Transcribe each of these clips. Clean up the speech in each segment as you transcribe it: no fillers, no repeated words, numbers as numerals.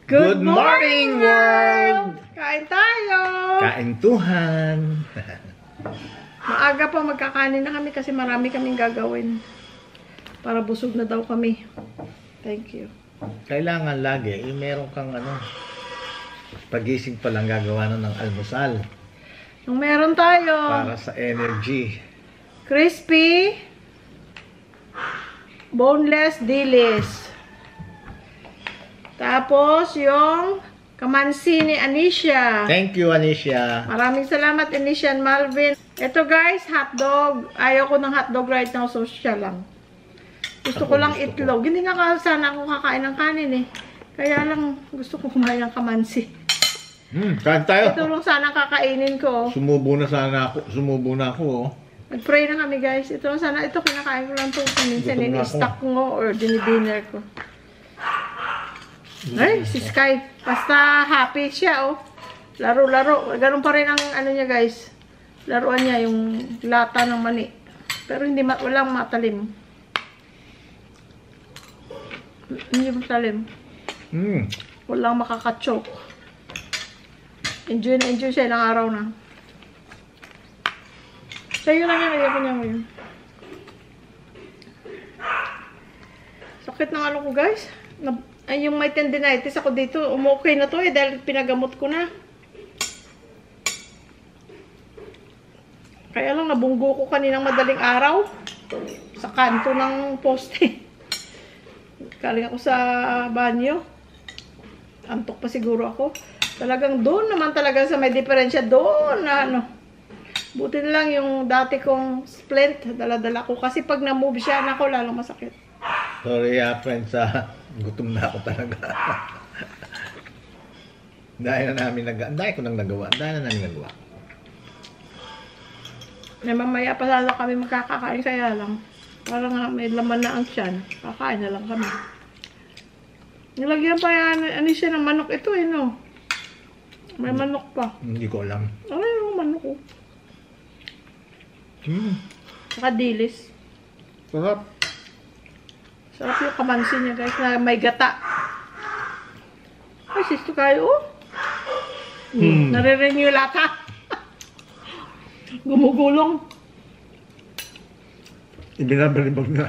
Good morning, world! Kain tayo! Kaintuhan! Maaga pa magkakanin na kami kasi marami kaming gagawin. Para busog na daw kami. Thank you. Kailangan lagi, meron kang pagising pa lang gagawa na ng almusal. Nung meron tayo. Para sa energy. Crispy. Boneless dilis. Tapos yung kamansi ni Anisha. Thank you, Anisha. Maraming salamat, Anisha and Malvin. Ito guys, hotdog. Ayaw ko ng hotdog right now, so siya lang. Gusto ko lang itlog. Hindi nga sana ako kakain ng kanin eh. Kaya lang gusto ko kumain ng kamansi. Kain tayo. Ito lang sana kakainin ko. Sumubo na ako. Nag-pray na kami guys. Ito lang sana. Ito kinakain ko lang ito. Minsan in-stock ko or dinidinner ko. Ay, si Sky. Basta happy siya oh. Laro-laro. Ganun pa rin ang ano niya guys. Laruan niya yung lata ng mani. Pero hindi walang matalim. Hindi matalim. Walang makakachoke. Enjoy na enjoy siya ilang araw na. Sa'yo lang yan. Ayaw ko niya ngayon. Sakit ng ano ko guys. Ay, yung may tendinitis ako dito. Okay na to eh. Dahil pinagamot ko na. Kaya lang nabunggo ko kaninang madaling araw. Sa kanto ng poste. Kaling ako sa banyo. Antok pa siguro ako. Talagang doon naman talaga sa may diferensya. Doon na ano. Buti na lang yung dati kong splint. Dala-dala ko. Kasi pag na-move siya, nako lalong masakit. Sorry friends, gutom na ako talaga. Dahil ko nang nagawa. May mamaya pa lalo kami magkakakain kaya lang. Parang nga may laman na ang tiyan. Kakain na lang kami. Nilagyan pa yan, siya ng manok ito eh no. May manok pa. Hindi ko alam. Ano yung manok ko? Saka dilis. Sarap. Sarap yung kamansi niya guys na may gata. Ay, sisto kayo oh. Nare-renew lata. Gumugulong. Ibinabalibag na.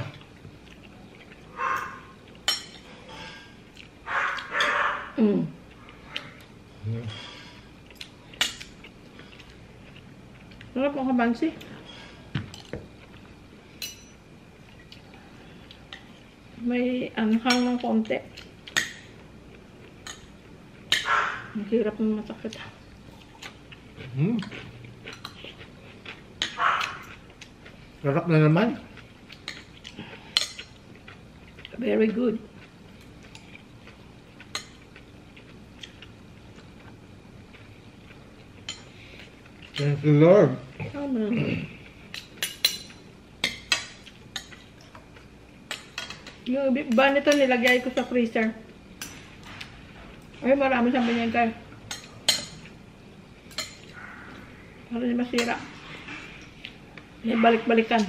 Sarap ang kamansi. May anghang ng konti. Ang hirap na masakit. Sarap na naman. Very good. Thank you, Lord. Yung iba nito nilagay ko sa freezer. Ay, marami siyang binigay. Para hindi masira. May balik-balikan.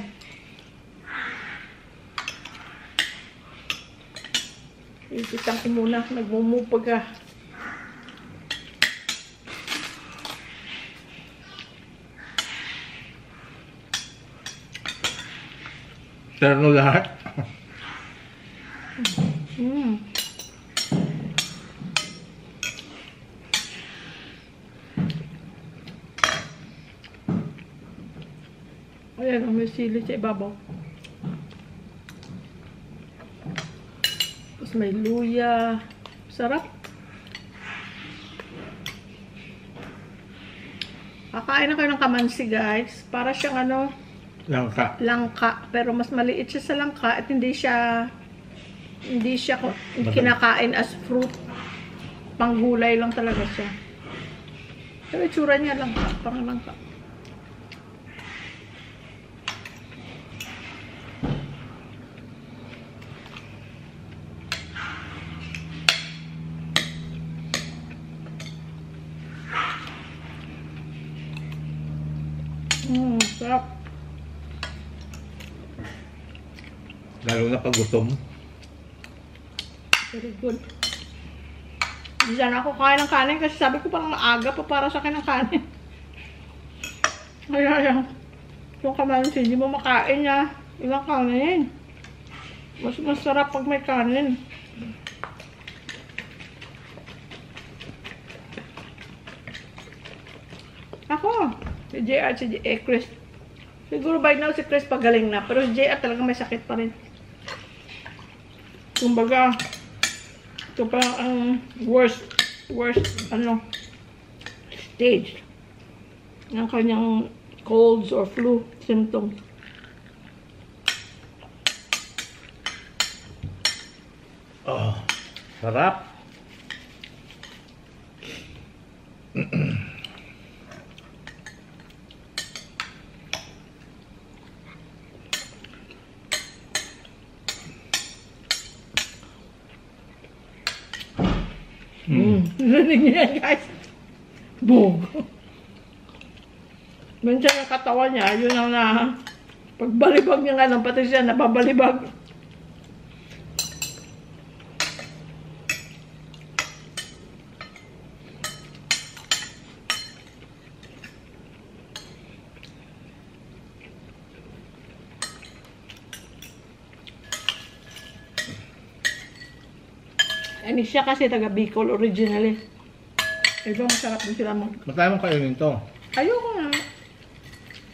Isitang ko muna. Nagmumupag ka. Terno lahat. Ayan, may sili sa ibabaw. Tapos may luya. Sarap. Kakain na kayo ng kamansi guys. Para siyang ano, langka. Pero mas maliit siya sa langka at hindi siya kinakain as fruit. Panggulay lang talaga siya. Pero itsura niya langka. Parang langka. Sarap. Lalo na pag gutom. Very good. Hindi sana ako kain ng kanin kasi sabi ko parang maaga pa para sa akin ng kanin. Kaya yung kamansi, hindi mo makain niya. Ilang kanin. Mas masarap pag may kanin. Ako, si JR at si Chris. Siguro by now si Chris pagaling na. Pero si JR talaga may sakit pa rin. Kumbaga, ito pa ang worst stage ng kanyang colds or flu symptoms. Oh, sarap. Narinig niyo yan, guys. Bog. Minsan yung katawan niya, yun ang pagbalibag niya nga lang, pati siya nababalibag. Ani siya kasi taga Bicol originally. Ito masarap din sila mo. Matay mo kainin to. Ayoko nga.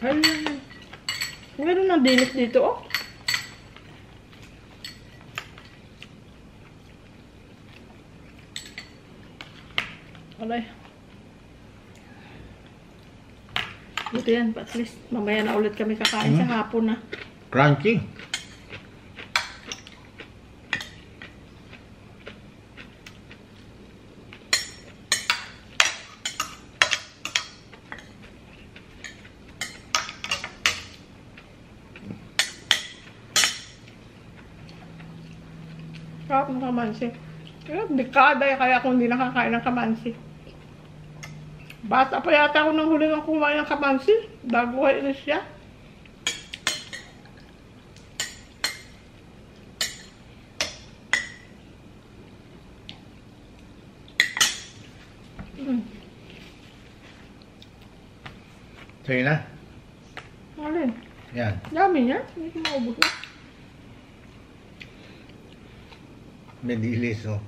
Ayun. Meron ng dilis dito, oh. Alay. Ito yan, at least mamaya na ulit kami kakain sa hapon na. Crunchy. Sarap ng kamansi. Dekada kaya ako hindi nakakain ng kamansi. Bata pa yata ako nang huling ang kumain ng kamansi. Baguhay na siya. Sa'yo na. Alin? Yan. Dami niya. Hindi ko maubos na. May dilis, oh.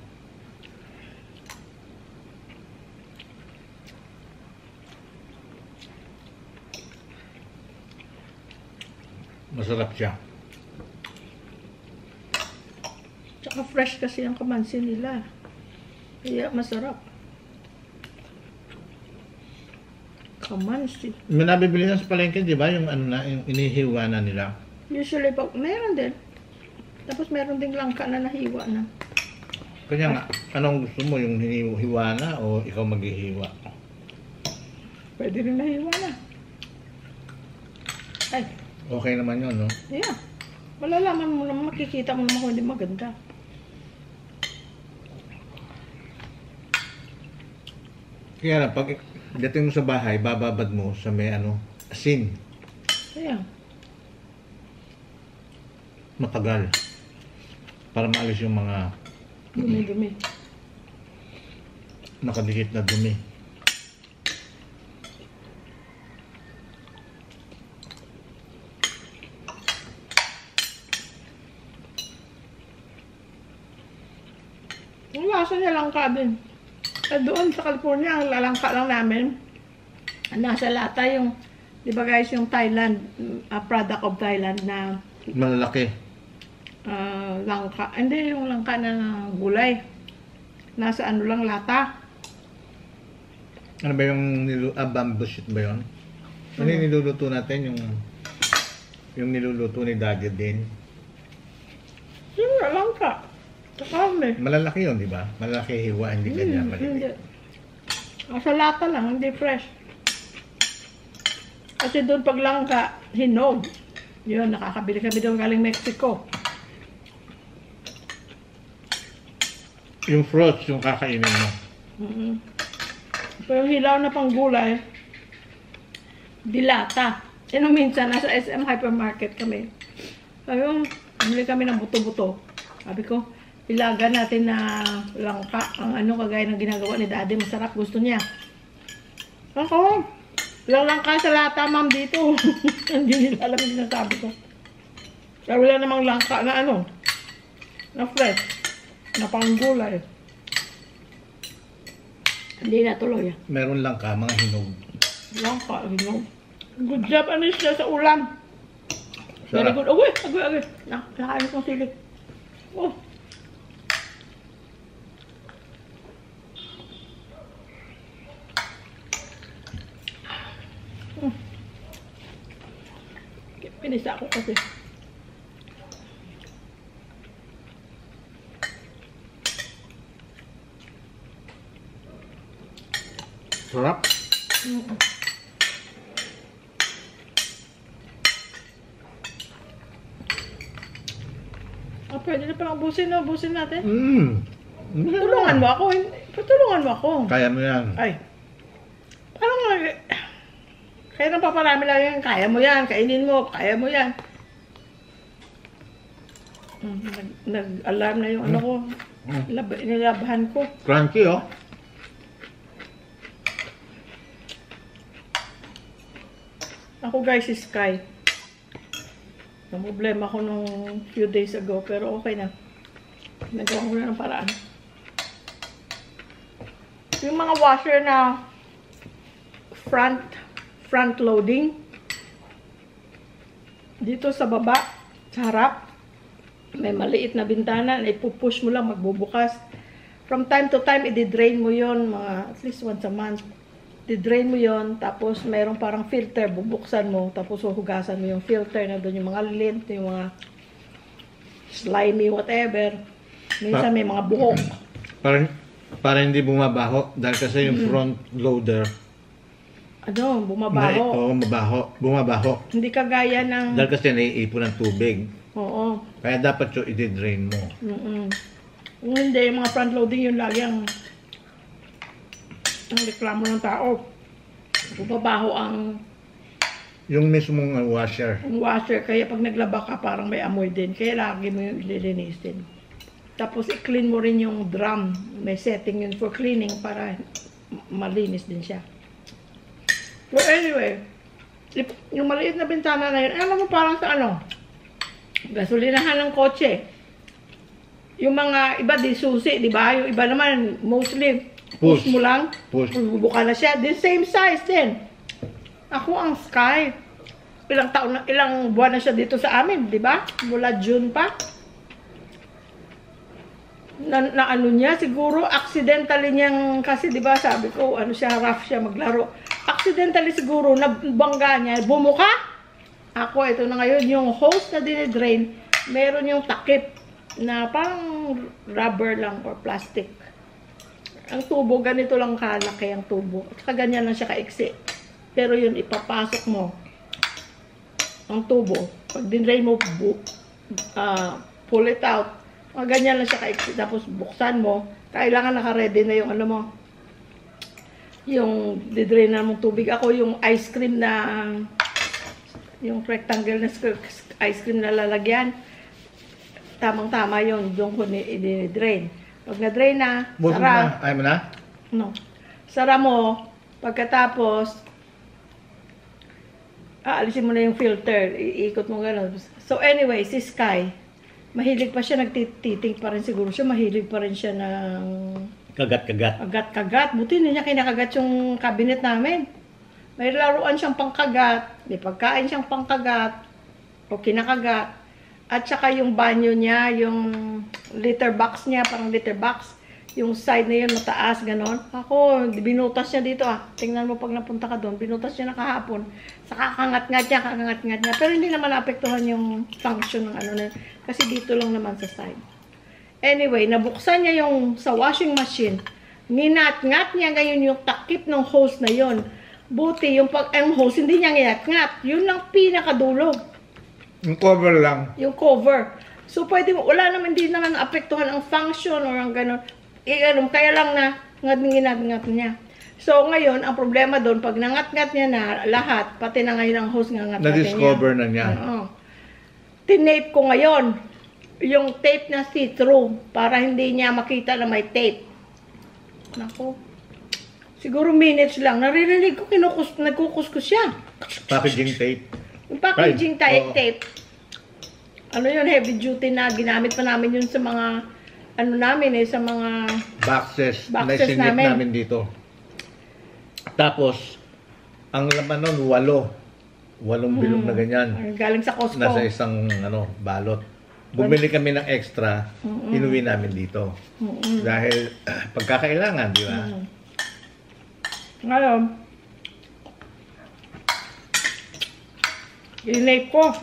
Masarap siya. Tsaka fresh kasi ang kamansi nila. Kaya masarap. Kamansi. May nabibili na sa palengke, di ba? Yung ano na, yung inihiwa na nila. Usually, meron din. Tapos meron ding langka na nahiwa na. Kanya nga, anong gusto mo? Yung hinihiwa na o ikaw maghihiwa? Pwede rin nahiwa na. Ay. Okay naman yun, no? Yeah. Malalaman mo naman, makikita mo naman kung hindi maganda. Kaya na, pag dating mo sa bahay, bababad mo sa may asin. Yeah. Matagal. Para maalis yung mga dumi-dumi. nakadikit na dumi. Yung lasa niya langka din. At doon sa California, ang lalangka lang namin, nasa lata yung, di ba guys, yung Thailand, product of Thailand na Malalaki. langka. Hindi, yung langka na gulay. Nasa ano lang, lata. Ano ba yung bamboo shoot ba yun? Ano yung niluluto natin? Yung niluluto ni Daddy din. Yung langka. Sa kami. Malalaki yun, di ba? Malalaki hiwa, hindi ganyan Hindi. maliliit. Sa lata lang, hindi fresh. Kasi doon pag langka, hinog. Yun, nakakabili kami doon galing Mexico. Yung fruits, yung kakainin mo. Pero yung hilaw na pang gulay, dilata. Nung minsan, nasa SM Hypermarket kami. Sabi ko, bumili kami ng buto-buto. Sabi ko, ilaga natin na langka. Ang ano, kagaya ng ginagawa ni Daddy. Masarap. Gusto niya. Ako, walang langka sa lata, ma'am, dito. Hindi nila alam yung sinasabi ko. Kaya wala namang langka na ano, na fresh, na panggulay. Hindi na tuloy. Meron lang ka, mga hinog. Langka, hinog. Good job, ano siya sa ulam. Very Sarap. good. Uy, agay. Nakain kong sili. Oh. Pinisa ako kasi. Sarap. Pwede na palang ubusin na. Ubusin natin. Tulungan Tulungan mo ako. Patulungan mo ako. Kaya mo yan. Ay. Parang kaya nang paparami lang yan. Kaya mo yan. Kainin mo. Kaya mo yan. Nag-alarm na yung ano ko. Nilabahan ko. Crunchy, oh. Ako guys, is Sky. Ang problema ko nung few days ago. Pero okay na. Nagawa ko na ng paraan. Yung mga washer na front loading dito sa baba, sa harap, may maliit na bintana na ipupush mo lang, magbubukas. From time to time, i-drain mo yon, mga at least once a month. I-drain mo yon, tapos mayroong parang filter, bubuksan mo, tapos huhugasan mo yung filter na doon, yung mga lint, yung mga slimy, whatever. Minsan may mga buhok. Para hindi bumabaho. Dahil kasi yung front loader. Ano, bumabaho. Oo, bumabaho. Hindi kagaya ng... Dahil kasi naiipon ng tubig. Oo. Kaya dapat yung i-drain mo. Kung hindi, yung mga front loading yun lagi ang reklamo ng tao. Bumabaho ang Yung mismong washer. washer. Kaya pag naglaba ka, parang may amoy din. Kaya lagi mo yung ililinisin. Tapos i-clean mo rin yung drum. May setting yun for cleaning para malinis din siya. So anyway, yung maliit na bintana na yun, alam mo parang sa ano, gasolinahan ng kotse. Yung mga iba di susi, di ba? Yung iba naman, mostly, push mo lang. Push. Bubuka na siya. The same size din. Ako ang Sky. Ilang buwan na siya dito sa amin, di ba? Mula June pa. Na ano niya, siguro accidentally niyang, kasi di ba sabi ko, ano siya, rough siya maglaro. Accidentally siguro, nabangga niya, bumuka. Ako, ito na ngayon, yung hose na dinidrain, meron yung takip na parang rubber lang or plastic. Ang tubo, ganito lang kalaki ang tubo. At saka ganyan lang siya kaiksi. Pero yun, ipapasok mo ang tubo. Pag dinrain mo, pull it out. Ganyan lang siya kaiksi. Tapos buksan mo, kailangan naka-ready na yung ano mo. Yung didrain na mong tubig. Ako yung ice cream na, yung rectangle na ice cream na lalagyan. Tamang-tama yun. Doon ko i-drain. Pag na-drain na, sara. Ayaw mo na? No. Sara mo. Pagkatapos, aalisin mo na yung filter. Iikot mo gano'n. So anyway, si Sky, mahilig pa siya, nagtiting pa rin siguro siya. Mahilig pa rin siya ng Kagat-kagat. kagat-kagat. Buti hindi niya kinakagat yung cabinet namin. May laruan siyang pangkagat. May pagkain siyang pangkagat. O kinakagat. At saka yung banyo niya, yung litter box niya, parang litter box. Yung side na yun, mataas, ganon. Ako, binutas niya dito Tingnan mo pag napunta ka doon, binutas niya na kahapon. Saka kakangat-ngat niya. Pero hindi naman naapektuhan yung function ng ano na. Kasi dito lang naman sa side. Anyway, nabuksan niya yung sa washing machine. Ninat-ngat niya ngayon yung takip ng hose na yun. Buti, yung hose, hindi niya nginat-ngat. Yun lang pinakadulo. Yung cover lang. Yung cover. So, pwede mo, wala naman, hindi naman apektuhan ang function or ang gano'n. Kaya lang na, nginat-ngat niya. So, ngayon, ang problema doon, pag nangat-ngat niya na lahat, pati na ngayon ang hose ngangat-ngat niya. Na-discover na niya. Tinape ko ngayon. yung tape na see-through para hindi niya makita na may tape. Nako. Siguro minutes lang. Naririnig ko, nagkukuskus siya. Packaging tape. Yung packaging Oo. tape. Ano yun, heavy duty na. Ginamit pa namin yun sa mga, ano namin sa mga Boxes na Boxes sinip namin. namin dito. Tapos, ang laman nun, 8 bilog na ganyan. galing sa Costco. Nasa isang balot. Bumili kami ng extra, inuwi namin dito. Dahil pagkakailangan, di ba? Ngayon, inape ko.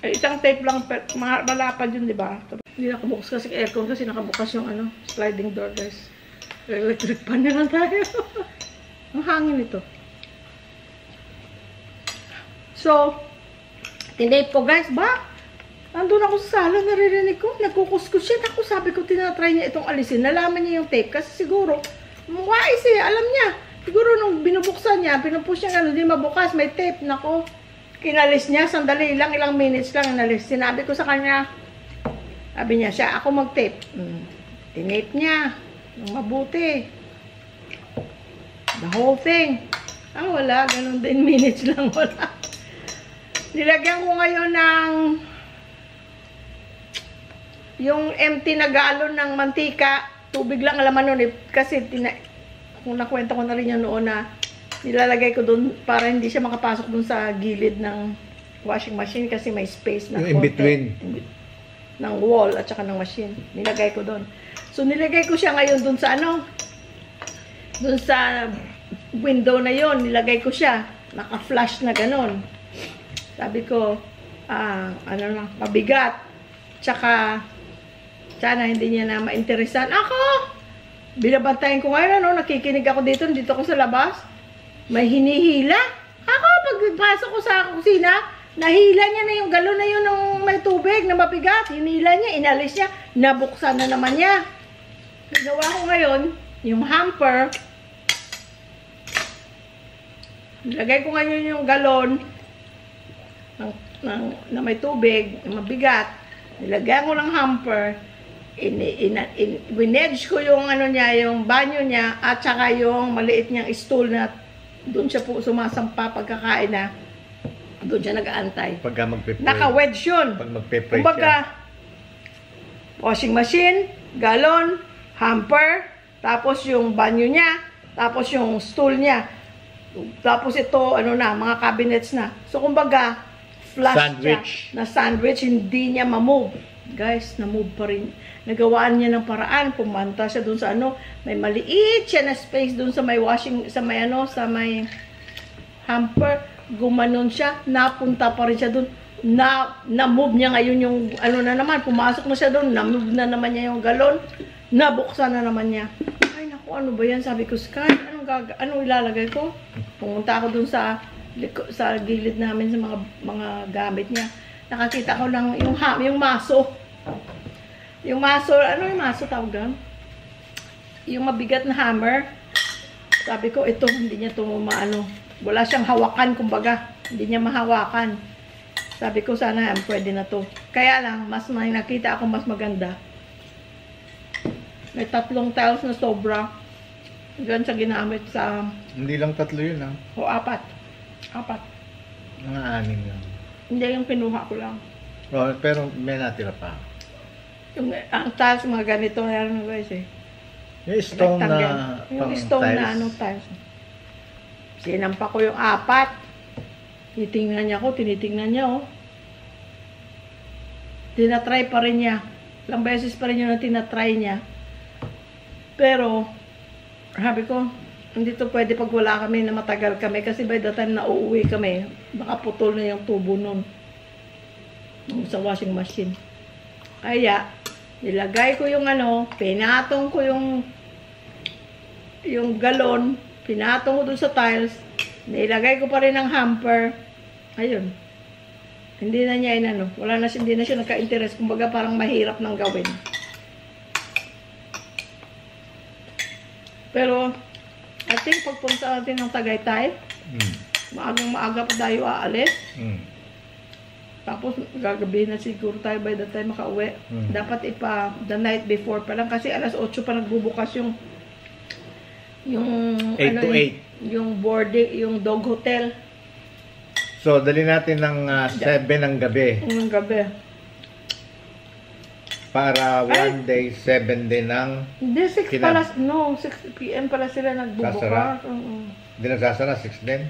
Isang tape lang, malapad yun, di ba? Hindi nakabukas kasi aircon kasi nakabukas yung sliding door, guys. Electric pan na lang tayo. Ang hangin ito. So, tinape ko, guys, ba? Nandun ako sa sala, naririnig ko, nagkukuskus siya. Ako, sabi ko, tinatry niya itong alisin. Nalaman niya yung tape kasi siguro, wais alam niya. Siguro nung binubuksan niya, pinupush niya hindi mabukas, may tape. Nako, kinalis niya, sandali lang, ilang minutes lang inalis. Sinabi ko sa kanya, sabi niya, siya, ako mag-tape. Tinape niya, yung mabuti. The whole thing. Wala, ganun din, minutes lang, wala. Nilagyan ko ngayon ng yung empty na galon ng mantika, tubig lang alaman nun kasi kung nakwento ko na rin yun noon na nilalagay ko dun para hindi siya makapasok dun sa gilid ng washing machine kasi may space na yung in between ng wall at saka ng machine. Nilagay ko dun. So nilagay ko siya ngayon dun sa dun sa window na yon, nilagay ko siya. Naka-flash na ganun. Sabi ko, mabigat. Tsaka sana hindi niya na mainteresan. Ako! Binabantayan ko ngayon, nakikinig ako dito ako sa labas. May hinihila. Ako, pagpasok ko sa kusina, nahila niya na yung galon na yun ng may tubig na mabigat. Hinila niya, inalis niya, nabuksan na naman niya. Ginawa ko ngayon, yung hamper, nilagay ko ngayon yung galon na may tubig, na mabigat. Nilagyan ko ng hamper, winedge ko yung yung banyo niya at saka yung maliit niyang stool na doon siya po sumasampa pagkakain na doon siya nag-aantay. Pagka magpe-pray. Naka-wedge yun. Pag magpe-pray kumbaga, washing machine, galon, hamper, tapos yung banyo niya, tapos yung stool niya, tapos ito, mga cabinets na. So, kumbaga, flush sandwich. siya na sandwich, hindi niya ma-move. Guys, na-move pa rin. Nagawaan niya ng paraan, pumanta siya dun sa may maliit siya na space dun sa may sa may hamper, gumanon siya, napunta pa rin siya dun, na-move niya ngayon yung, na naman, pumasok na siya dun, na-move na naman niya yung galon, nabuksan na naman niya. Ay, naku, ano ba yan? Sabi ko, Sky, anong ilalagay ko? Pumunta ako dun sa gilid namin sa mga gamit niya. Nakakita ko lang yung maso. Yung maso, yung maso tawag doon? Yung mabigat na hammer. Sabi ko, ito, hindi niya ito wala siyang hawakan, kumbaga. Hindi niya mahawakan. Sabi ko, sana pwede na to. Kaya lang, mas may nakita ako mas maganda. May 3 tiles na sobra. Diyan sa ginamit sa... Hindi lang 3 yun, ha? O 4. Mga 6 lang. Hindi, yung kinuha ko lang. Pero may natira pa. Ang tiles, mga ganito na yan, guys, eh. Yung stone Rectangle. na Yung stone tiles. na tiles. Sinampa ko yung 4. Titingnan niya ko, tinitingnan niya, oh. Tinatry pa rin niya. Ilang beses pa rin yun na tinatry niya. Pero, sabi ko, hindi to pwede pag wala kami na matagal kami kasi by the time na uuwi kami, baka putol na yung tubo nun sa washing machine. Kaya, nilagay ko yung pinatong ko yung galon, pinatong ko dun sa tiles, nilagay ko pa rin ang hamper. Ayun. Hindi na niya hindi na siya nagka-interest. Kumbaga parang mahirap nang gawin. Pero, I think pagpunta natin ng Tagaytay, maagang-maaga pa tayo aalis. Tapos gagabihin na siguro tayo by the time makauwi. Dapat the night before pa lang kasi alas 8 pa nagbubukas yung 8 to 8. Yung boarding, yung dog hotel. So, dali natin ng 7 ng gabi. Ng gabi. Para one day, 7 din ng... Hindi, 6 pala, 6 p.m. pala sila nagbubukas. Hindi nagsasara, 6 din?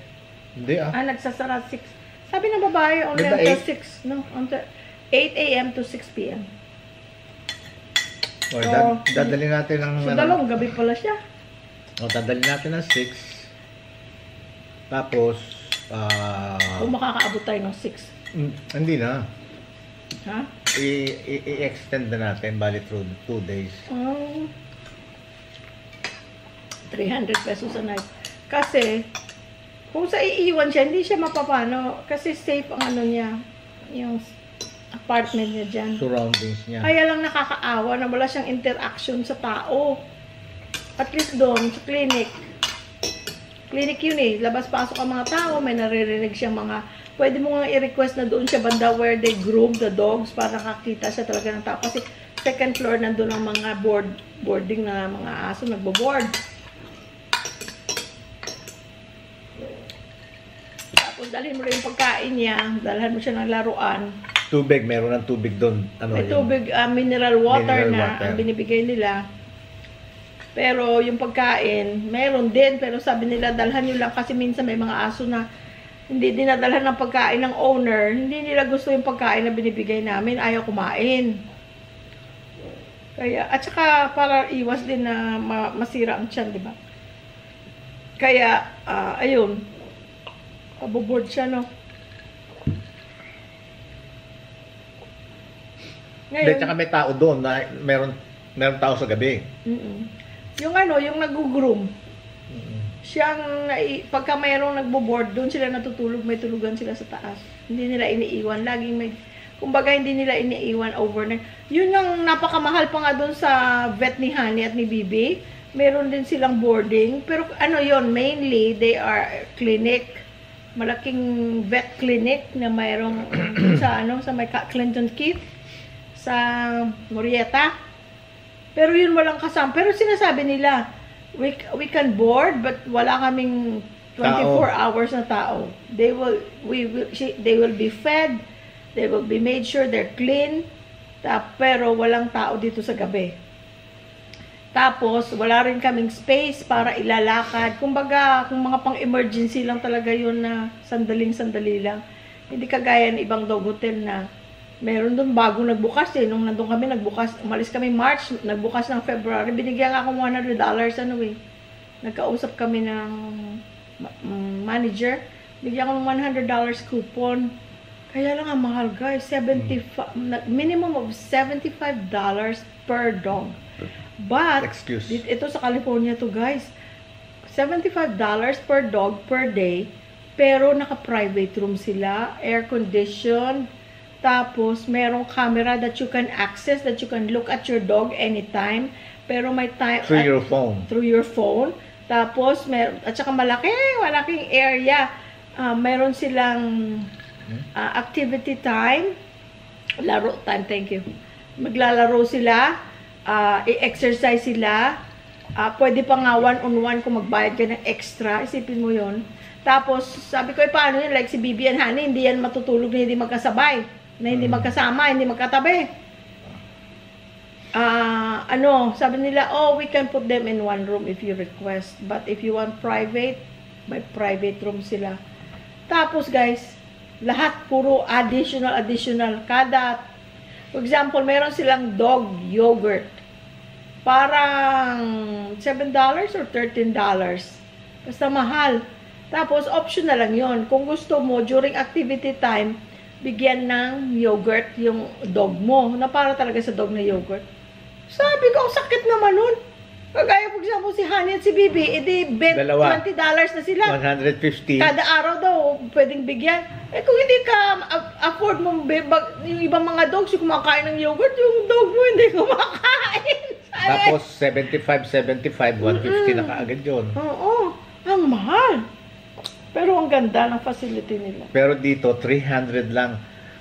Hindi nagsasara 6. Sabi ng babae, only until 6. No, until 8 a.m. to 6 p.m. Dadali natin ng... So, dalawang gabi pala siya. Dadali natin ng 6. Tapos, kung makakaabot tayo ng 6. Hindi na. Ha? I-extend na natin, bali through 2 days. 300 pesos a night. Kasi, kung sa iiwan siya, hindi siya mapapano. Kasi safe ang ano niya. Yung apartment niya dyan. Surroundings niya. Kaya lang nakakaawa na wala siyang interaction sa tao. At least doon, sa clinic. Clinic yun eh. Labas-pasok ang mga tao. May naririnig siyang mga... Pwede mo nga i-request na doon siya banda where they groom the dogs para nakakita siya talaga ng tao. Kasi second floor nandun ang mga boarding na mga aso nagbo-board. Tapos dalhin mo rin yung pagkain niya. Dalhan mo siya ng laruan. Tubig, meron ng tubig doon. May tubig, mineral water ang binibigay nila. Pero yung pagkain, meron din. Pero sabi nila, dalhan nyo lang kasi minsan may mga aso na hindi dinadalhan ng pagkain ng owner. Hindi nila gusto yung pagkain na binibigay namin. Ayaw kumain. Kaya, at saka para iwas din na masira ang tiyan, di ba? Kaya, ayun. Paboboard siya, no? Ngayon, hindi, tsaka may tao doon na meron tao sa gabi. Yung yung nag-groom. Siyang, pagka mayroong nagbo-board, doon sila natutulog, may tulugan sila sa taas. Hindi nila iniiwan. Laging may, kumbaga hindi nila iniiwan overnight. Yun yung napakamahal pa nga doon sa vet ni Honey at ni Bibi. Meron din silang boarding. Pero yon mainly, they are clinic. Malaking vet clinic na mayroong sa may Clinton Keith, sa Murrieta. Pero yun walang kasama. Pero sinasabi nila, we can board but wala kaming 24 hours na tao. They will be fed, they will be made sure they're clean, pero walang tao dito sa gabi. Tapos wala rin kaming space para ilalakad. Kumbaga, kung mga pang-emergency lang talaga yun na sandaling-sandali lang. Hindi kagaya ng ibang dog hotel na meron doon bago nagbukas eh. Nung nandun kami, umalis kami March, nagbukas ng February. Binigyan nga ako $100 Nagkausap kami ng manager. Bigyan ko ng $100 coupon. Kaya lang ang mahal guys. Minimum of $75 per dog. But, ito sa California to guys. $75 per dog per day. Pero naka-private room sila. Air-conditioned. Tapos, merong camera that you can access, that you can look at your dog anytime. Pero may time... Through your phone. Through your phone. Tapos, at saka malaking area. Meron silang activity time. Laro time, thank you. Maglalaro sila. I-exercise sila. Pwede pa nga one-on-one kung magbayad ka ng extra. Isipin mo yon. Tapos, sabi ko, paano yun? Like si Bibi and Honey, hindi yan matutulog na hindi magkasabay. Na hindi magkasama, hindi magkatabi. Sabi nila, we can put them in one room if you request. But if you want private, may private room sila. Tapos guys, lahat puro additional. For example, meron silang dog yogurt. Parang $7 or $13. Basta mahal. Tapos, optional lang yon. Kung gusto mo, during activity time, bigyan ng yogurt yung dog mo. Na para talaga sa dog na yogurt. Sabi ko, ang sakit naman nun. Kagaya, for example, si Honey at si Bibi, edi bet $20 na sila. 150. Kada araw daw, pwedeng bigyan. Kung hindi ka afford mo, yung ibang mga dogs, yung kumakain ng yogurt, yung dog mo hindi kumakain. Tapos, 75, 150 na kaagad yun. Oo, ang mahal. Pero ang ganda ng facility nila. Pero dito, 300 lang.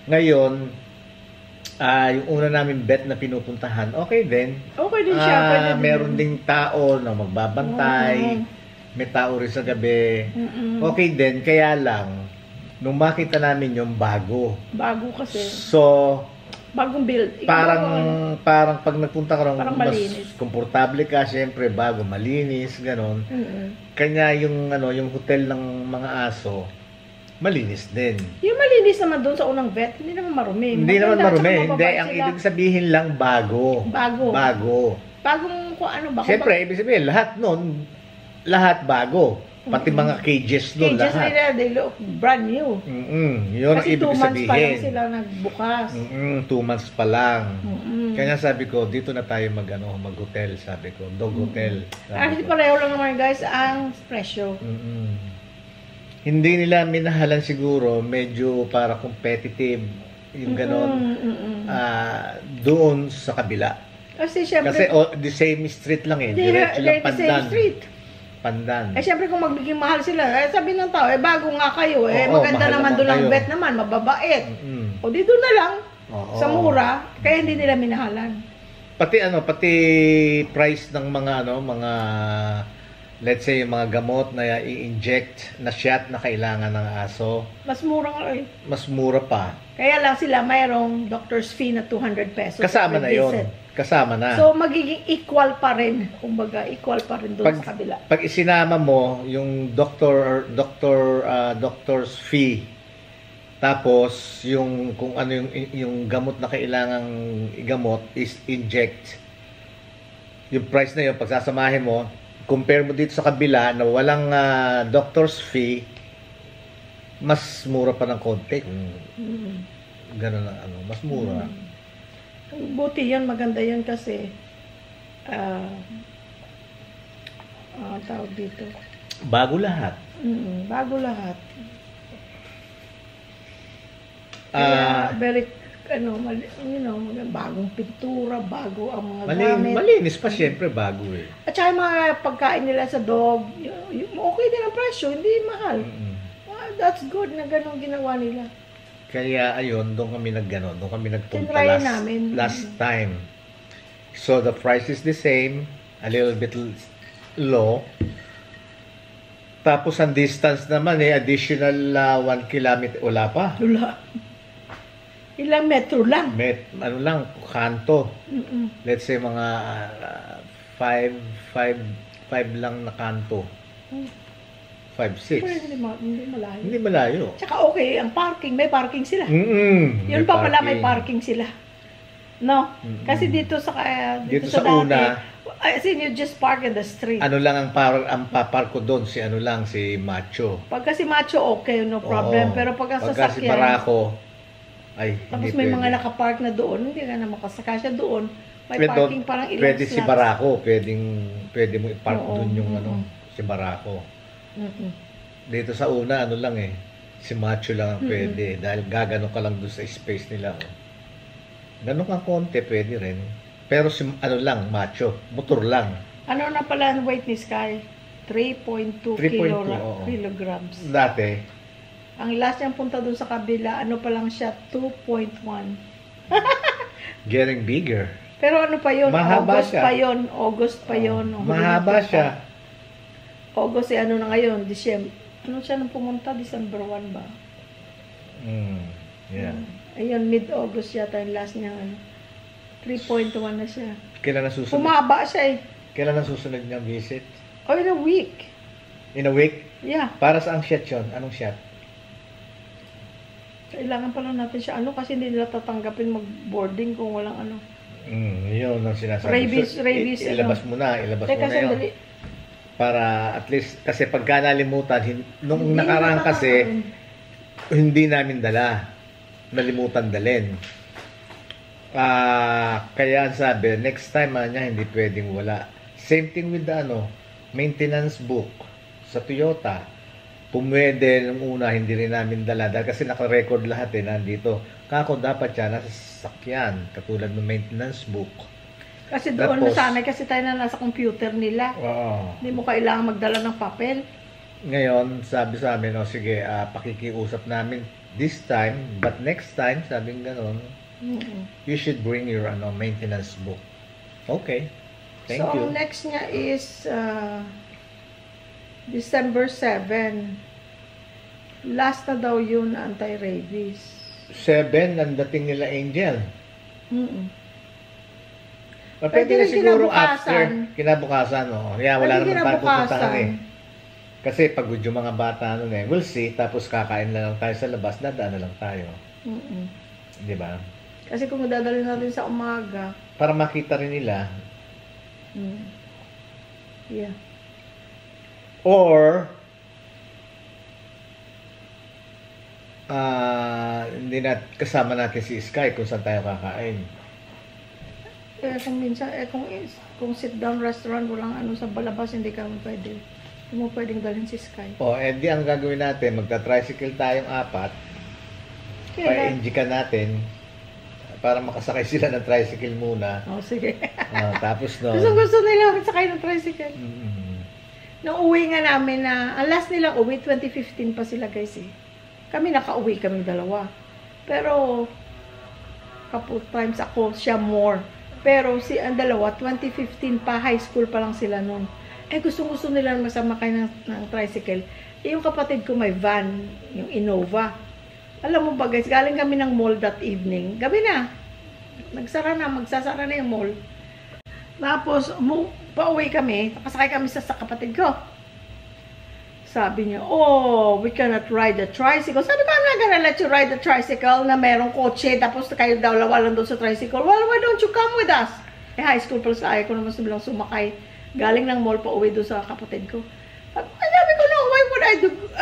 Ngayon, yung una namin vet na pinupuntahan, okay din. Okay din siya. Pwede din. Meron ding tao na magbabantay. May tao rin sa gabi. Okay din, kaya lang, nung makita namin yung bago. Bago kasi. So, Bagong build. parang pag nagpunta ka rin, Parang mas malinis. komportable ka, syempre, bago, malinis, ganon. Kanya yung hotel ng mga aso, malinis din. Yung malinis naman doon sa unang vet, hindi naman marumi. Hindi naman Maganda, marumi. tsaka Hindi, mababait ang sila. ibig sabihin lang bago. Bago. Bagong kung ano ba? Siyempre, ibig sabihin, lahat bago. Pati mga cages nun, Cages lahat. nila, they look brand new. Yun ang Kasi 2 ibig months pa lang sabihin. sila nagbukas. 2 months pa lang. Kaya sabi ko, dito na tayo mag-hotel, sabi ko. Dog hotel. Sabi Actually, ko. pareho lang naman guys ang presyo. Hindi nila minahalan siguro, medyo para competitive, yung ganon, doon sa kabila. Kasi syempre, Kasi the same street lang eh. they're Diretso lang the same street. Pandan. Syempre kung magiging mahal sila, sabi ng tao, bago nga kayo, Oo, maganda mahal naman naman doon ang kayo. vet naman, mababait. O di doon na lang, sa mura, kaya hindi nila minahalan. Pati price ng mga let's say yung mga gamot na i-inject na shot na kailangan ng aso, Mas mura nga mas mura pa. Kaya lang sila mayroong doctor's fee na 200 pesos. Kasama per na yon. visit. Kasama na. So, magiging equal pa rin. Kumbaga, equal pa rin doon sa kabila. Pag isinama mo yung doctor's fee, tapos yung kung ano yung gamot na kailangang igamot is inject, yung price na yun, pagsasamahin mo, compare mo dito sa kabila na walang doctor's fee, mas mura pa ng konti. Ganun ang mas mura. Buti yun, maganda yun kasi tawag dito. Bago lahat. Bago lahat. Kaya, very, bagong pintura, bago ang mga gamit. Malinis pa siyempre bago eh. At saka yung mga pagkain nila sa dog, okay din ang presyo, hindi mahal. That's good na ganun ginawa nila. Kaya ayun, doon kami nagpunta Tinry namin. last time. So the price is the same, a little bit low. Tapos ang distance naman additional 1 kilometer, wala pa. Wala. Ilang metro lang. Kanto. Let's say mga 5 lang na kanto. 5, 6. Hindi malayo. Hindi malayo. Tsaka okay, ang parking, may parking sila. Yun pa pala, may parking sila. No? Kasi dito sa sa dati, una, as in, you just park in the street. ano lang ang papark ko doon, si Macho. Pagka si Macho, okay, no problem. Oo. Pero pagka Pagka si sasakyan, Barako, tapos hindi may pwede. mga nakapark na doon, hindi ka na makasakasya doon. May Pwede, parking parang ilang pwede si slots. Barako, pwede mo i-park Oo. doon yung si Barako. Dito sa una, si Macho lang ang pwede. Dahil gagano ka lang doon sa space nila. Ganun kang konti, pwede rin. Pero si Macho, motor lang. Ano na pala ang weight ni Sky? 3.2 oo. kilograms. Dati, Ang last niyang punta doon sa kabila, ano pa lang siya, 2.1. getting bigger. Pero ano pa yun? Mahaba August siya. pa yun. August pa yun. Mahaba siya. August, ano na ngayon? December. Ano siya nung pumunta? December 1 ba? Yeah. Ayun, mid-August yata yung last niya. 3.1 na siya. Kailan na susunod? Humaba siya Kailan na susunod niyang visit? in a week. In a week? Yeah. Para sa ang shot yun? Anong shot? Kailangan pala natin siya. Kasi hindi nila tatanggapin mag-boarding kung walang ano. Yun ang sinasabi. Rabies, ilabas mo na yun. Sandali. Para at least, kasi pagka nalimutan, nung Hindi nakaraan na kasi, hindi namin dala. Nalimutan dalhin. Kaya ang sabi, next time niya, hindi pwedeng wala. Same thing with the maintenance book sa Toyota. Pumwede nung una, hindi rin namin dala. Dahil kasi naka-record lahat nandito. Kako dapat siya nasa sasakyan, katulad ng maintenance book. Kasi doon nasanay kasi tayo na nasa computer nila. Oo. Hindi mo kailangan magdala ng papel. Ngayon, sabi sa amin, sige, pakikiusap namin this time, but next time, sabing ganon, you should bring your maintenance book. Okay. Thank you. So, next niya is December 7. Last na daw yun, anti-rabies. 7, ang dating nila Angel. Pwede Pwede na rin siguro kinabukasan. kinabukasan, no? Kaya wala Pwede naman tayo pupuntahan kinabukasan. Kasi pagod yung mga bata nun eh. We'll see, tapos kakain na lang tayo sa labas, dadaan na lang tayo. Di ba? Kasi kung dadalhin natin sa umaga, Para makita rin nila. yeah. Or, hindi na kasama natin si Sky kung saan tayo kakain. Kung minsan, kung sit down restaurant, walang ano sa balabas, hindi ka pwede. Hindi mo pwedeng dalhin si Sky. Di ang gagawin natin, magta-tricycle tayong 4, pa-engikan natin, para makasakay sila ng tricycle muna. Sige. Tapos no. Gusto nila magsakay ng tricycle. Nung uwi nga namin na, ang last nilang uwi, 2015 pa sila guys eh. Kami nakauwi kaming dalawa. Pero, couple times ako, siya more. Pero ang dalawa, 2015 pa, high school pa lang sila noon. Gusto nila masama kayo ng tricycle. Yung kapatid ko may van, yung Innova. Alam mo ba guys, galing kami ng mall that evening. Gabi na. Magsasara na yung mall. Tapos, pauwi kami, nakasakay kami sa kapatid ko. Sabi niya, we cannot ride the tricycle. Sabi ko, I'm not gonna let you ride the tricycle na merong kotse, tapos kayo daw lang doon sa tricycle. Well, why don't you come with us? High school pala sa ayaw ko naman silang sumakay. Galing ng mall pauwi doon sa kapatid ko. Sabi ko, no, why would I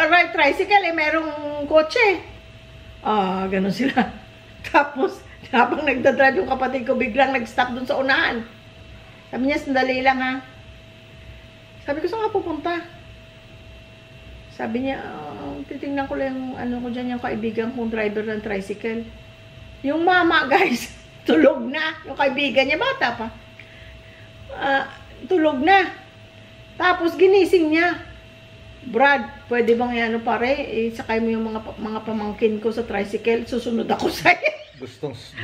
ride tricycle? Merong kotse. Ganun sila. Tapos, habang nagdadrive yung kapatid ko, biglang nag-stop dun sa unahan. Sabi niya, sandali lang ha. Sabi ko, saan ka pupunta? Sabi niya, titingnan ko lang yung ko dyan, yung kaibigan kong driver ng tricycle. Yung mama, guys, tulog na. Yung kaibigan niya, bata pa. Tulog na. Tapos, ginising niya. Brad, pwede bang pare, sakay mo yung mga pamangkin ko sa tricycle, susunod ako sa'yo.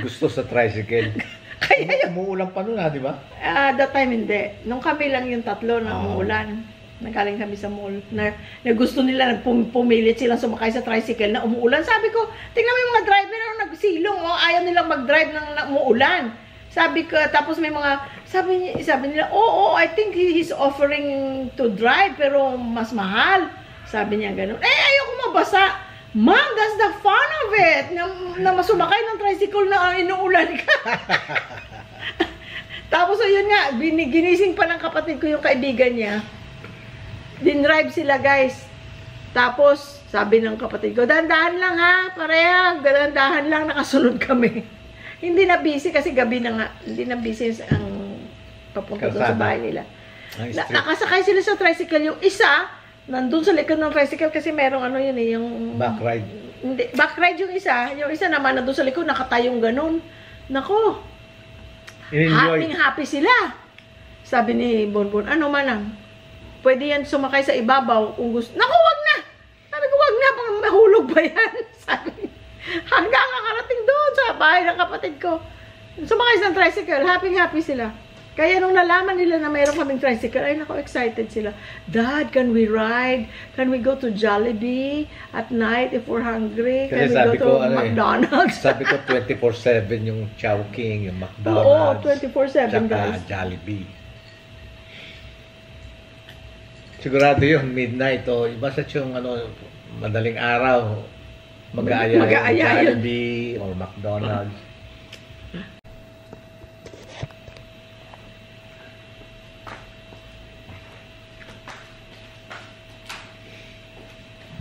Gusto sa tricycle. Kaya umuulan pa nun di ba? That time hindi. Nung kami lang yung tatlo na umuulan. Nagaling kami sa mall. Na gusto nila, pumilit silang sumakay sa tricycle na umuulan. Sabi ko, tingnan mo yung mga driver na nagsilong, ayaw nilang mag-drive ng umuulan. Sabi ko, tapos may mga, sabi nila, I think he's offering to drive, pero mas mahal. Sabi niya ganun. Ayoko mabasa. Mom, that's the fun of it. Na masumakay ng tricycle na inuulan ka. Tapos ayun nga, ginising pa ng kapatid ko yung kaibigan niya. Dinrive sila guys. Tapos, sabi ng kapatid ko, dahan-dahan lang ha, pareha, dahan-dahan lang, nakasunod kami. Hindi na busy kasi gabi na nga. Hindi na busy ang papunta doon sa bahay nila. Nakasakay sila sa tricycle. Yung isa, nandun sa likod ng tricycle kasi merong yung... Back ride. Hindi, back ride yung isa. Yung isa naman nandun sa likod, nakatayong ganun. Nako. Happy sila. Sabi ni Bonbon, manang? Pwede yan sumakay sa ibabaw kung gusto. Nako, wag na! Sabi ko, wag na, mahulog ba yan? Sabi hanggang nakarating doon sa bahay ng kapatid ko. Sumakay sa tricycle, happy sila. Kaya nung nalaman nila na mayroon kaming tricycle, ay nako, excited sila. Dad, can we ride? Can we go to Jollibee at night if we're hungry? Can we go to McDonald's? Sabi ko 24/7 yung Chowking, yung McDonald's. 24/7 guys. Jollibee. Sigurado yun, midnight iba sa yung madaling araw. Mag-aaya Jollibee or McDonald's.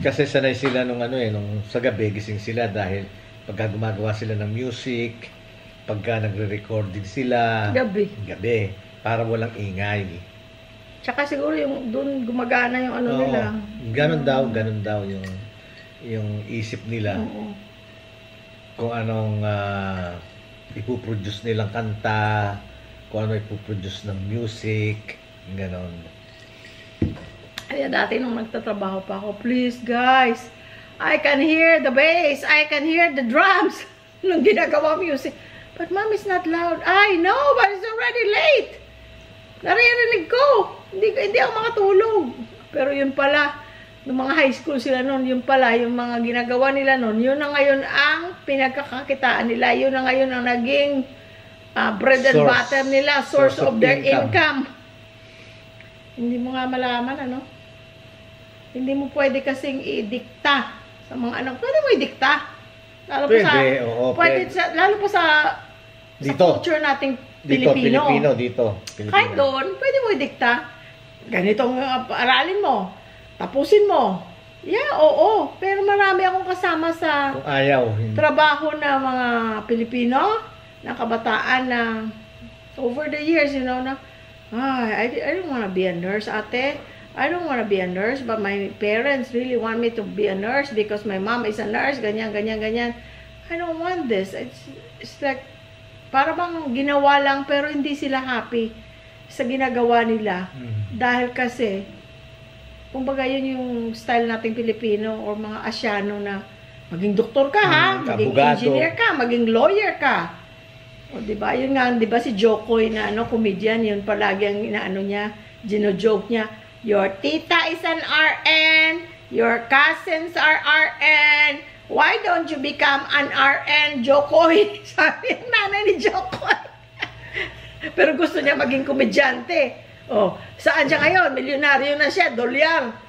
Kasi sanay sila nung sa gabi gising sila dahil pagka gumagawa sila ng music, pagka nagre-record din sila. Gabi. Para walang ingay. Tsaka siguro yung doon gumagana yung nila. Ganun daw yung isip nila. Kung anong ipuproduce nilang kanta, kung ano ipuproduce ng music, ganon. Kaya dati nung nagtatrabaho pa ako, please guys, I can hear the bass. I can hear the drums. Nung ginagawa music. But mom, it's not loud. I know, but it's already late. Naririnig ko. Hindi ako makatulog. Pero yun pala, nung mga high school sila noon, yun pala, yung mga ginagawa nila noon, yun na ngayon ang pinagkakakitaan nila. Yun na ngayon ang naging bread and butter nila, source of their income. Hindi mo nga malaman, ano? Hindi mo pwede kasing idikta sa mga anak. Pwede mo idikta. Lalo pa sa, lalo pa sa culture nating Pilipino. Dito. Kahit doon, pwede mo idikta. Ganitong aralin mo. Tapusin mo. Yeah, oo. Pero marami akong kasama sa kung ayaw, trabaho na mga Pilipino, na kabataan na over the years, you know, na I don't want to be a nurse, ate. I don't want to be a nurse, but my parents really want me to be a nurse because my mom is a nurse, ganyan. I don't want this. It's like, para bang ginawa lang, pero hindi sila happy sa ginagawa nila. Dahil kasi, kumbaga yun yung style nating Pilipino or mga Asyano na maging doktor ka ha, maging engineer ka, maging lawyer ka. O diba, yun nga, diba si Jokoy na comedian, yun palagi ang inaano niya, gino-joke niya, your tita is an RN, your cousins are RN, why don't you become an RN, Jokoy? Sabi ng nanay ni Jokoy. Pero gusto niya maging komedyante. Oh, saan siya ngayon? Milyonaryo na siya, dolyar.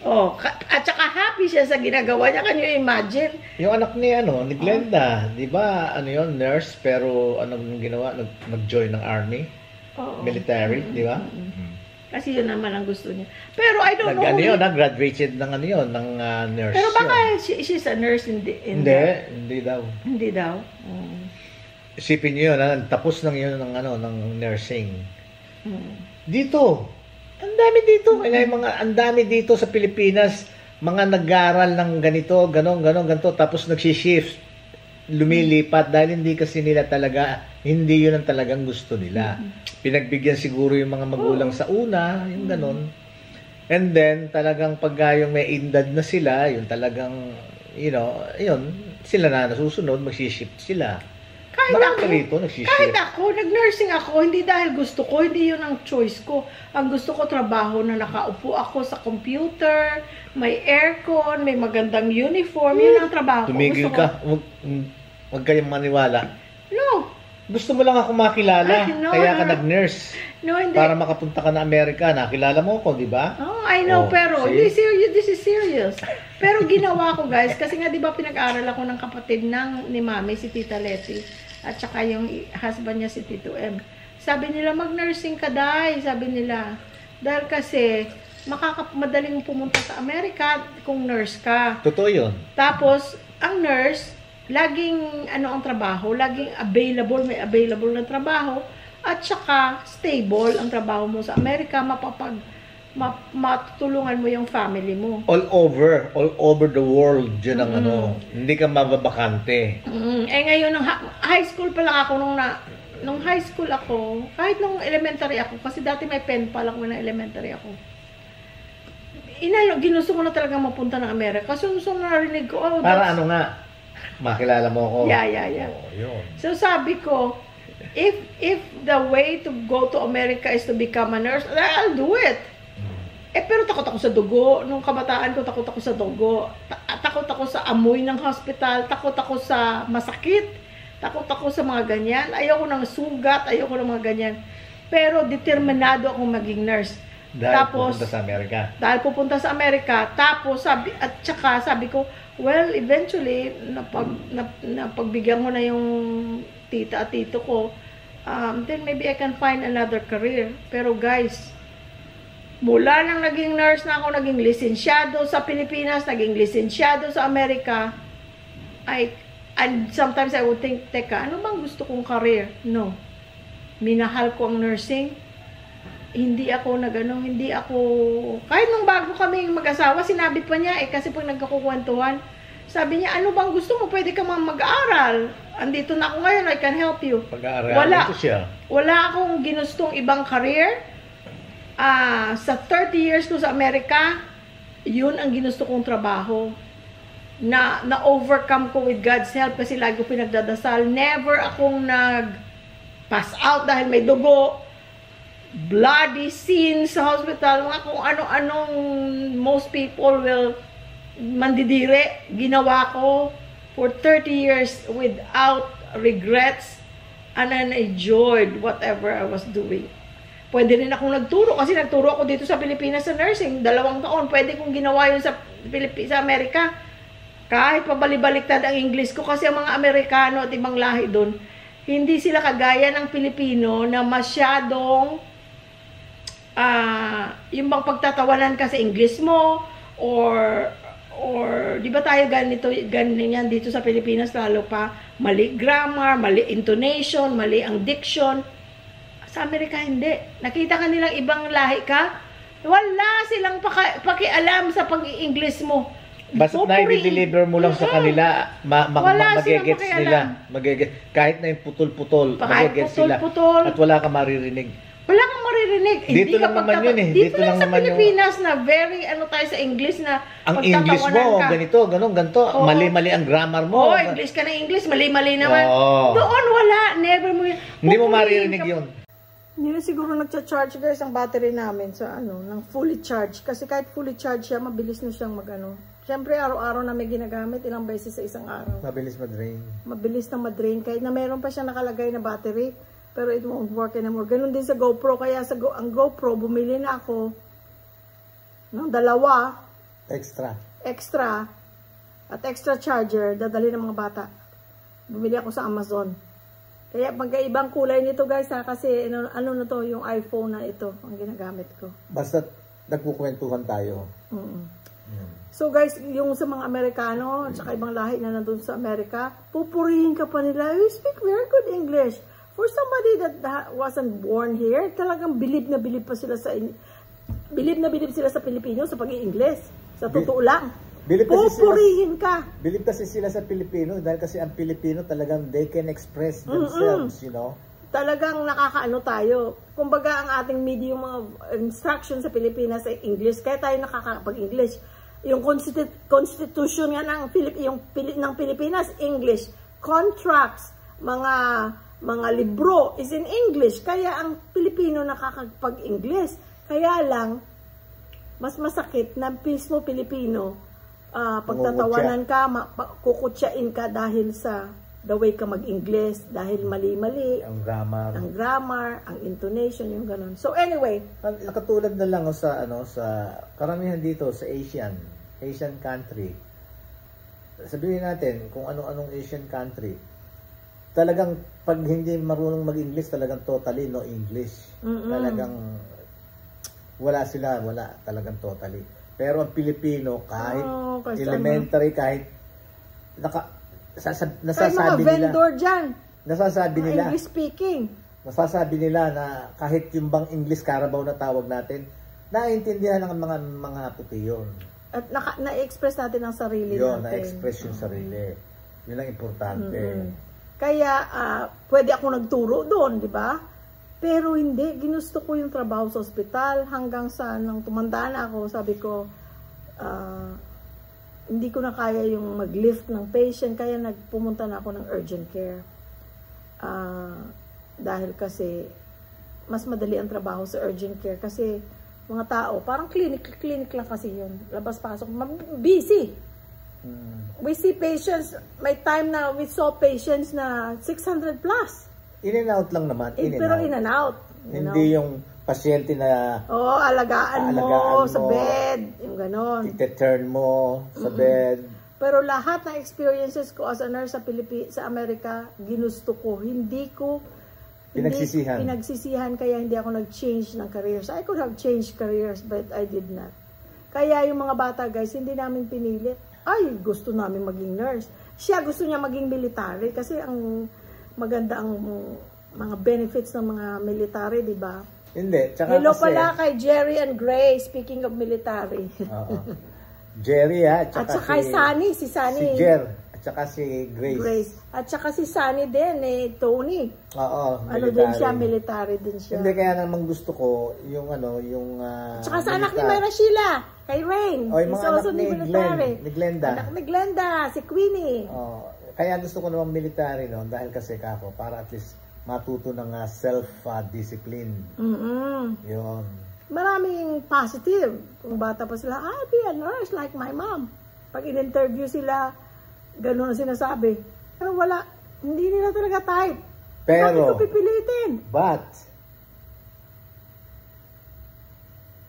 Oh, at saka happy siya sa ginagawa niya. Can you imagine? Yung anak ni ni Glenda, 'di ba? Nurse pero anong ginawa? Nag-join ng army, military, 'di ba? Kasi yun naman ang gusto niya. Pero I don't know. Nag-graduated ng ng nurse. Pero baka she's a nurse hindi daw. Hindi daw. Isipin niyo yun, tapos ng yun ng nursing. Dito. Ang dami dito. Ang dami dito sa Pilipinas, mga nag-aaral ng ganito, ganito, tapos nagsishift, lumilipat dahil hindi kasi nila talaga, hindi yun ang talagang gusto nila. Pinagbigyan siguro yung mga magulang sa una, yung ganon. And then, talagang pag yung may edad na sila, yung talagang, yun, sila na nasusunod, magsishift sila. Kahit ako, nag-nursing ako, hindi dahil gusto ko, hindi yun ang choice ko. Ang gusto ko, trabaho na nakaupo ako sa computer, may aircon, may magandang uniform, yun ang trabaho ko. Tumigil ka, huwag kayong maniwala. No. Gusto mo lang ako makilala, kaya ka nag-nurse. No, hindi. Para makapunta ka na Amerika, nakilala mo ako, di ba? Oh, I know, pero this is serious. Pero ginawa ko, guys, kasi nga, di ba, pinag-aral ako ng kapatid ni Mami, si Tita Letty, at saka yung husband niya, si Tito M. Sabi nila, mag-nursing ka, Day. Sabi nila, dahil kasi, madaling pumunta sa Amerika kung nurse ka. Totoo yun. Tapos, ang nurse, laging, ang trabaho, laging available, may available na trabaho, at saka, stable ang trabaho mo sa Amerika, matutulungan mo yung family mo. All over the world, yun ang hindi ka mababakante. Ngayon, high school pa lang ako, nung high school ako, kahit nung elementary ako, kasi dati may pen pa lang nung elementary ako, ginusto ko na talaga mapunta ng Amerika. So narinig ko, para makilala mo ako. Yeah. Yun. So sabi ko, if the way to go to America is to become a nurse, I'll do it. Pero takot ako sa dugo. Nung kabataan ko, takot ako sa dugo. Takot ako sa amoy ng hospital. Takot ako sa masakit. Takot ako sa mga ganyan. Ayoko ng sugat. Ayoko ng mga ganyan. Pero determinado akong maging nurse. Dahil pupunta sa Amerika. Dahil pupunta sa Amerika. Tapos, sabi ko, well, eventually, napagbigyan ko na yung tita at tito ko, then maybe I can find another career. Pero guys, mula nang naging nurse na ako, naging lisensyado sa Pilipinas, naging lisensyado sa Amerika, and sometimes I would think, teka, ano bang gusto kong career? No. Minahal ko ang nursing. Hindi ako kahit nung bago kami mag-asawa, sinabi pa niya, kasi pag nagkakukwentuhan, sabi niya, ano bang gusto mo? Pwede ka mag-aaral. Andito na ako ngayon, I can help you. Pag-aaral ito siya. Wala akong ginustong ibang career. Sa 30 years ko sa Amerika, yun ang ginusto kong trabaho. na-overcome ko with God's help kasi lagi ko pinagdadasal. Never akong nag-pass out dahil may dugo, bloody scenes sa hospital, mga kung ano-anong most people will mandidire. Ginawa ko for 30 years without regrets, and I enjoyed whatever I was doing. Pwede rin akong nagturo kasi nagturo ako dito sa Pilipinas sa nursing, 2 taon. Pwede kong ginawa yun sa Amerika. Kahit pabalik-baliktad ang English ko kasi ang mga Amerikano at ibang lahi doon, hindi sila kagaya ng Pilipino na masyadong yung bang pagtatawanan ka sa English mo or di ba tayo ganyan dito sa Pilipinas, lalo pa mali grammar, mali intonation, mali ang diction. Sa Amerika hindi. Nakita ka nilang ibang lahi ka, wala silang pakialam sa pag-i-English mo. Basta na-deliver mo lang sa kanila, magigets nila. Kahit na yung putol-putol, magigets sila. At wala kang maririnig. Wala kang maririnig. Dito lang naman yun eh. Dito lang sa Pilipinas na very tayo sa English na ang English mo, ganito, ganito. Mali-mali ang grammar mo. English ka na English, mali-mali naman. Doon wala, never mo yun. Hindi mo maririnig yun. Hindi na siguro nagcha-charge guys ang battery namin sa ng fully charge. Kasi kahit fully charge siya, mabilis na siyang Siyempre, araw-araw na may ginagamit, ilang beses sa isang araw. Mabilis ma-drain. Mabilis na ma-drain. Kahit na meron pa siya nakalagay na battery, pero it won't work anymore. Ganun din sa GoPro. Kaya ang GoPro, bumili na ako ng 2 extra at extra charger, dadali ng mga bata. Bumili ako sa Amazon. Kaya magkaibang kulay nito guys kasi ano na to, yung iPhone na ito ang ginagamit ko. Basta nagkukwentuhan tayo. So guys, yung sa mga Amerikano at saka ibang lahi na nandun sa Amerika, pupurihin ka pa nila, you speak very good English. For somebody that wasn't born here, talagang bilib na bilib sila sa Pilipino sa pag-i-English. Sa totoo lang. Pupurihin ka. Bilib kasi sila sa Pilipino dahil kasi ang Pilipino talagang they can express themselves, you know. Talagang nakakaano tayo. Kumbaga ang ating medium of instruction sa Pilipinas ay English. Kaya tayo nakakapag-English. Yung constitution nga ng Pilipinas, English. Contracts, mga libro is in English. Kaya ang Pilipino nakakapag-English. Kaya lang, mas masakit na mismo Pilipino, pagtatawanan ka, kukutsain ka dahil sa the way ka mag-English, dahil mali-mali. Ang grammar, ang intonation, yung ganun. So anyway. Katulad na lang sa karamihan dito sa Asian country. Sabihin natin kung anong Asian country. Talagang pag hindi marunong mag-English, talagang totally no English. Talagang wala talagang totally. Pero ang Pilipino, kahit elementary, kahit nasasabi nila. Vendor dyan. Nasasabi nila. English speaking. Nasasabi nila na kahit yung bang English Carabao na tawag natin, naiintindihan ng mga puti yun. At na-express natin ang sarili natin. Na-express yung sarili. Yun ang importante. Kaya, pwede ako nagturo doon, di ba? Pero hindi, ginusto ko yung trabaho sa ospital hanggang sa nang tumanda na ako, sabi ko, hindi ko na kaya yung mag-lift ng patient, kaya nagpumunta na ako ng urgent care. Dahil kasi, mas madali ang trabaho sa urgent care kasi mga tao, parang clinic lang kasi yun. Labas-pasok, busy. We see patients, may time na we saw patients na 600 plus. In and out lang naman. Pero in and out. Hindi yung pasyente na alagaan mo sa bed. Yung ganon. Ite-turn mo sa bed. Pero lahat ng experiences ko as a nurse sa Amerika, ginusto ko. Hindi ko pinagsisihan kaya hindi ako nag-change ng careers. I could have changed careers but I did not. Kaya yung mga bata guys, hindi namin pinilit. Ay, gusto namin maging nurse. Siya gusto niya maging military kasi ang maganda ang mga benefits ng mga military, di ba? Hindi. Tsaka hello pala kay Jerry and Gray, speaking of military. Jerry At saka si Sunny. Si Jer. At tsaka si Grace. Grace. At saka si Sunny din, Tony. Oo, Ano din siya, military din siya. Hindi, kaya naman gusto ko yung yung tsaka sa anak ni Myra Sheila, kay Rain. O, yung mga anak ni Glenda. Anak ni Glenda, si Queenie. Kaya gusto ko naman military, no? Dahil kasi kako, para at least matuto ng self-discipline. Yun. Maraming positive. Kung bata pa sila, I'll be a nurse like my mom. Pag in-interview sila, gano'n ang sinasabi. Pero wala, hindi nila talaga type. Pero, bakit ko pipilitin? But,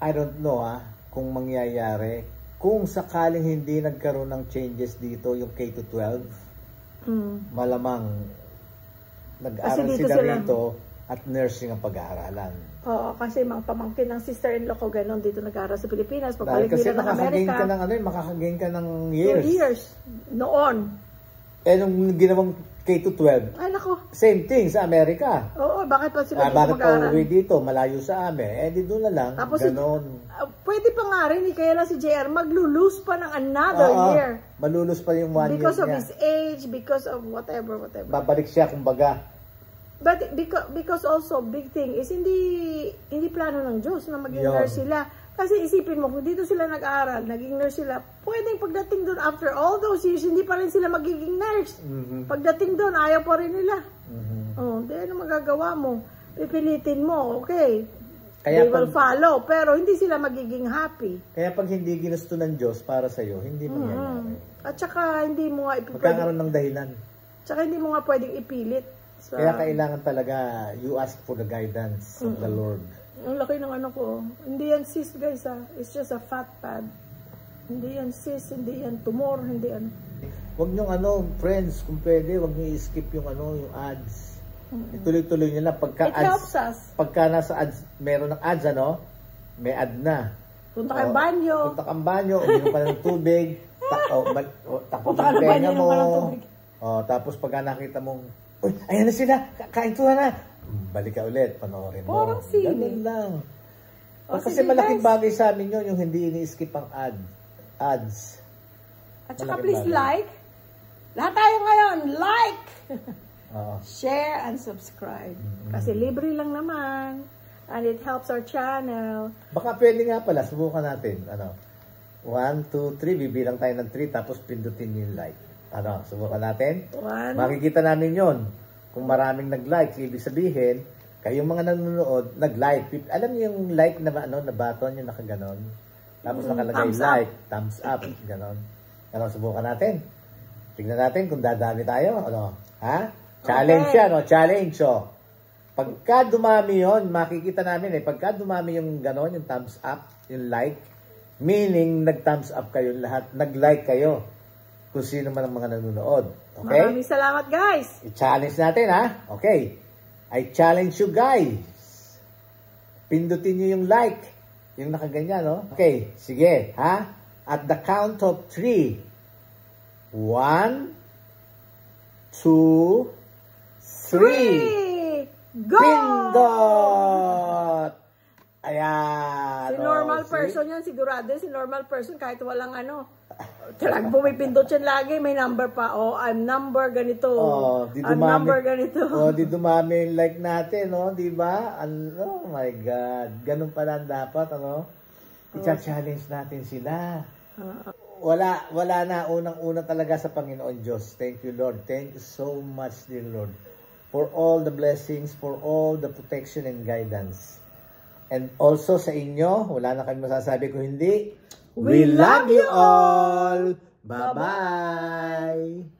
I don't know kung mangyayari. Kung sakaling hindi nagkaroon ng changes dito, yung K-12, malamang nag-aral sila rito at nursing ang pag-aaralan. Oo, kasi mga pamangkin ng sister-in-law ko gano'n dito nag-aaral sa Pilipinas. Dahil kasi nila ng Amerika. makakagain ka ng years. 2 years. Noon. Nung ginawang K-12, ay nako. same thing sa Amerika. Oo, bakit pa sila dito bakit mag-aaral? pa uwi dito, malayo sa amin. Di doon na lang, tapos gano'n. Pwede pa nga rin, kaya lang si JR, maglulose pa ng another year. Malulus pa yung 1 year because of niya. his age, because of whatever. Babalik siya, kumbaga. But because also, big thing is, hindi plano ng Diyos na maging nurse sila. Kasi isipin mo, kung dito sila nag-aaral, naging nurse sila, pwedeng pagdating doon, after all those years, hindi pa rin sila magiging nurse. Pagdating doon, ayaw pa rin nila. Di ano magagawa mo? Pipilitin mo, okay. They will follow, pero hindi sila magiging happy. Kaya pag hindi ginusto ng Diyos para sa'yo, hindi mangyayari. At saka, hindi mo nga magkakaroon ng dahilan. Tsaka hindi mo nga pwedeng ipilit. Kaya kailangan talaga, you ask for the guidance of the Lord. Ang laki ng ano ko. Hindi yan cyst, guys, It's just a fat pad. Hindi yan cyst, hindi yan tumor, hindi yan. Huwag nyo friends, kung pwede, huwag nyo i-skip yung yung ads. Ituloy-tuloy nyo na. Pagka it helps us. Pagka nasa ads, meron ng ads, may ad na. Punta kang banyo. Punta kang banyo, uminom ka ng tubig, takot ang tenga mo. Tapos pagka nakita mong, uy, ayan na sila, kain to na. Balik ka ulit, panoorin mo. Parang sili. Ganun lang. Kasi malaking bagay sa amin yun, yung hindi ini-skip ang ads. At saka please like. Lahat tayo ngayon, like! Share and subscribe. Kasi libre lang naman. And it helps our channel. Baka pwede nga pala, subukan natin. 1, 2, 3, bibilang tayo ng 3, tapos pindutin yung like. Subukan natin? 1. Makikita namin yon. Kung maraming nag-like, ibig sabihin, kayong mga nanonood, nag-like. Alam niyo yung like na na button, yung nakaganon. Tapos nakalagay like, thumbs up, ganon. Subukan natin. Tingnan natin kung dadami tayo. Challenge yan, challenge. Pagka dumami yon, makikita namin pagka dumami yung ganon, yung thumbs up, yung like, meaning nag-thumbs up kayo lahat, nag-like kayo. Kung sino man ang mga nanonood. Okay? Maraming salamat, guys. I-challenge natin, Okay. I challenge you, guys. Pindutin nyo yung like. Yung nakaganyan, Okay. Sige, At the count of 3. 1, 2, 3. Go! Pindot! Ayan. Si normal person yan, sigurado. Si normal person, kahit walang talagang pumipindot yan lagi, may number pa. I'm number ganito. I'm number ganito. Di dumami yung like natin, di ba? Oh my God. Ganun pala dapat, I-challenge natin sila. Wala na. Unang-una talaga sa Panginoon Diyos. Thank you, Lord. Thank you so much, dear Lord, for all the blessings, for all the protection and guidance. And also sa inyo, wala na kami masasabi kung hindi. We love you all! Bye-bye!